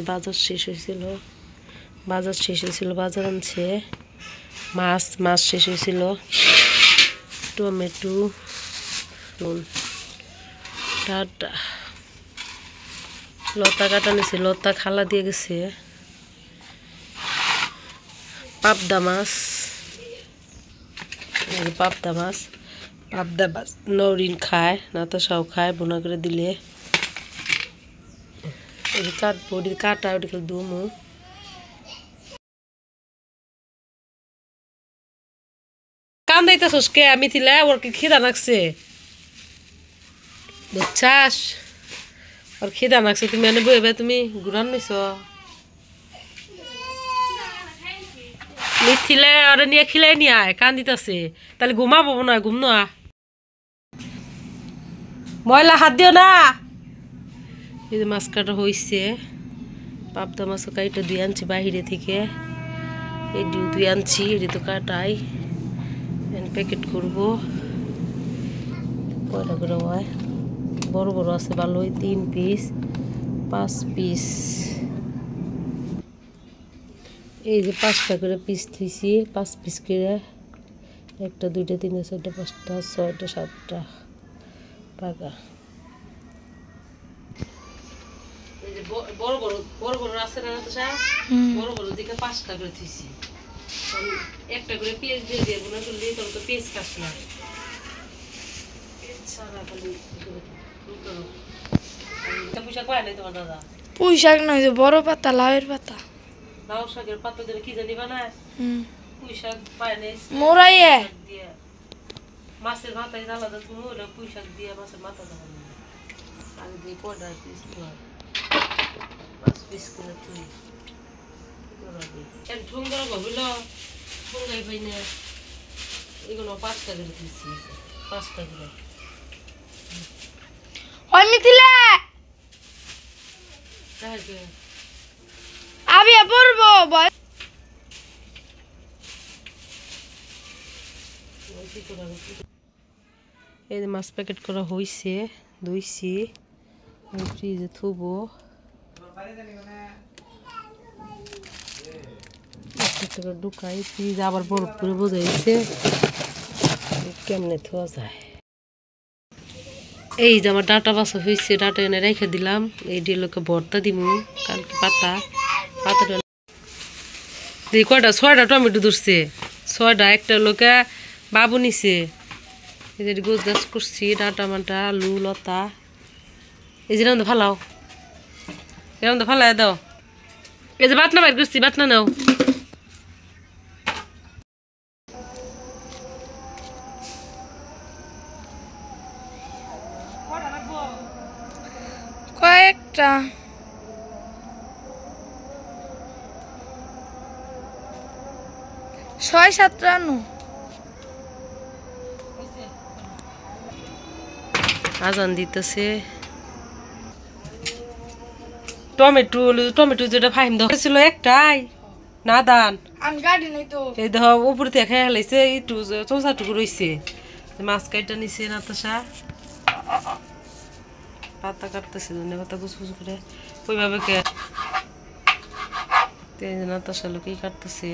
বাজার শেষ হয়েছিল বাজার আনছে মাছ শেষ হয়েছিল টমেটো টাটা লতা কাটা নিছে লতা খালা দিয়ে গেছে পাবদা মাছ নরিন খায় নাতাশাও খায় বোনা করে দিলে বডির কাটা ওটা দুমু কান্দাইতেছস কে আমি থিলা ওর কি খিদা লাগছে বুঝছাস ওর খিদা লাগছে তুমি এনে বইবে তুমি ঘুরান নিছ মিথিলে ওরে নিয়ে খিলাই নিয়ে আয় কান্দিতেছে তাহলে ঘুমাবো না ঘুম না ময়লা হাত দিও না এই যে মাছ কাটা হয়েছে পাবদা মাছ কাইটা দুই আনছি বাহিরে থেকে এই দুই আনছি এটা তো কাটাই প্যাকেট করবো কয়টা করে হয় বড় বড় আছে ভালোই 3 পিস 5 পিস এই যে 5টা করে পিস থইছি 5 পিস করে 1টা 2টা 3টা 4টা 5টা 6টা 7টা টাকা এই যে বড় বড় আছে না তো স্যার বড় বড় দিকে 5টা করে থইছি একটা করে পেঁয়াজ দিয়ে দেব না তো দিয়ে তো পেঁয়াজ কাটছ না সারা খালি এটা পুঁইশাক পায় নাই তোমার দাদা পুঁইশাক নয় যে বড় পাতা লাউয়ের পাতা লাউ শাকের পাতা দিয়ে কি জানি বানায় পুঁইশাক পায় নাই মোরাইয়ে মাছের মাথায় আলাদা তুমি ওটা পুঁইশাক দিয়ে মাছের মাথা দাও আর দিয়ে কয়টা পিস দাও 5 পিস করে তুই এক ঠুঙ্গা ভাবিল ঠুঙ্গাই পাই না এগুলো 5টা করে দিচ্ছি 5টা করে ওই মিথিলা আমি পড়বো বল এই যে মাছ প্যাকেট করা হয়েছে ধুইছি ফ্রিজে থুবো ঢুকাই ফ্রিজ আবার বরফ করে বোঝাইছে কেমনে থোয়া যায় এই যে আমার ডাটা বাছা হয়েছে ডাটা এনে রেখে দিলাম এই দিয়ে লোকে ভর্তা দিমু কালকে পাতাটা দিয়ে কয়টা 6টা টমেটো ধরছে 6টা একটা লোকে বাবু নিছে এই যে গোছ গাছ করছি ডাটা মাটা আলু লতা এই যে রান্না ফালাও এরকম তো ফালাই দাও এই যে বাটনা বাইর করছি বাটনা নাও কয়েকটা 6-7টা আনো আজান দিতেছে টমেটো যেটা ফাইম দেওয়া ছিল একটাই না দান আমি গাড়ি নাই তো এই দেখ উপর থেকে খেয়ে হেলাইছে একটু চৌচাটুকু রয়েছে মাছ কাইটা নিছে নাতাশা পাতা কাটতেছে ধনিয়া পাতা কুচু কুচু করে ওইভাবে কে নাতাশা লোকেই কাটতেছে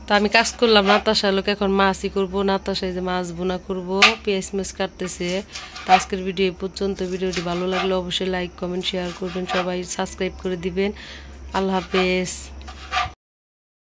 তো আমি কাজ করলাম নাতাশা লোক এখন মাছই করবো নাতাশা যে মাছ বোনা করবো পেঁয়াজ মাছ কাটতেছে তো আজকের ভিডিও পর্যন্ত ভিডিওটি ভালো লাগলে অবশ্যই লাইক কমেন্ট শেয়ার করবেন সবাই সাবস্ক্রাইব করে দিবেন আল্লাহ হাফেজ।